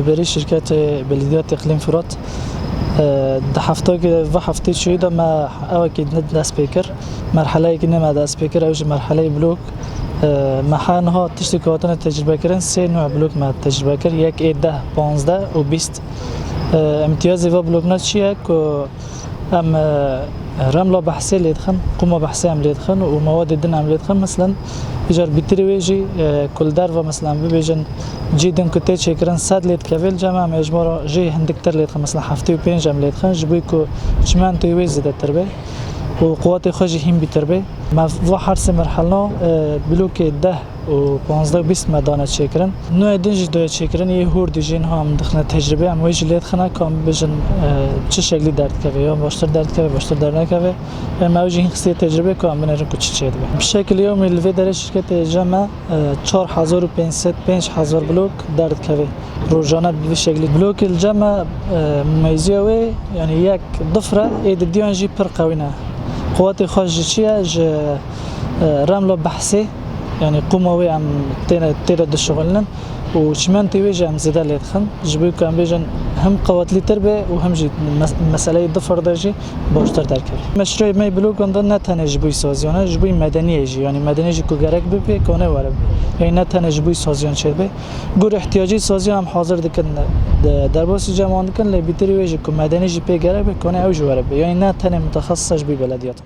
بری شرکت بلدیات اقلیم فرات ده هفته که و هفته شده ما اوکی دست پیکر مرحله که نمیاد دست پیکر اوج مرحله بلوک محن ها تشتی کاتن تجربه کردن سه نوع بلوک ما تجربه کرد یک 10 15 و 20 امتیاز و بلوک نت چیه که ام رملا بحثی لیدخن قوم بحثی هم لیدخن و مواد دن هم لیدخن مثلا اجار بیتری ویجی کل در و مثلا ببیجن جیدن کتی چکرن 100 لیت کول جمع مجموعه جی هندکتر لیدخن مثلا 75 هم لیدخن جبوی که چمان توی ویز زده تربه و قوات خارجی هم بیتربه ما و هر سه مرحله بلوک 10 و 15 و 20 مدانه چکرن نوع دنج دو چکرن یه هور دیجین هم دخنه تجربه هم ویج لیت خنه کام بجن چه شکلی درد کوي یا باشتر درد کوي باشتر درد نکوي موجی این قصه تجربه کام بنرن کو چه ده به شکل یومی الوی در شرکت جمع 4500 5000 بلوک درد کوي روزانه به شکل بلوک الجمع ممیزی و یعنی یک ضفره اید دیانجی پر قوینه قوات خارجی چیه رمل بحثی يعني قوموا عم تيرد الشغلن وشمان تيجي عم زيادة ليدخن جبوا كان بيجن هم قوات لي تربه وهم جي مسألة ضفر درجي باشتر دركبي مشروع ما يبلوك عندنا نتنه جبوا سازيانه جبوا مدني يجي يعني مدني يجي كوجرك ببي كونه ورب يعني نتنه جبوا سازيان شده جور احتياجي سازيان هم حاضر دكن درباس جماعة دكن لبيتري يجي كمدني يجي بيجرك بكونه أوج ورب يعني نتنه متخصص جبوا بلديات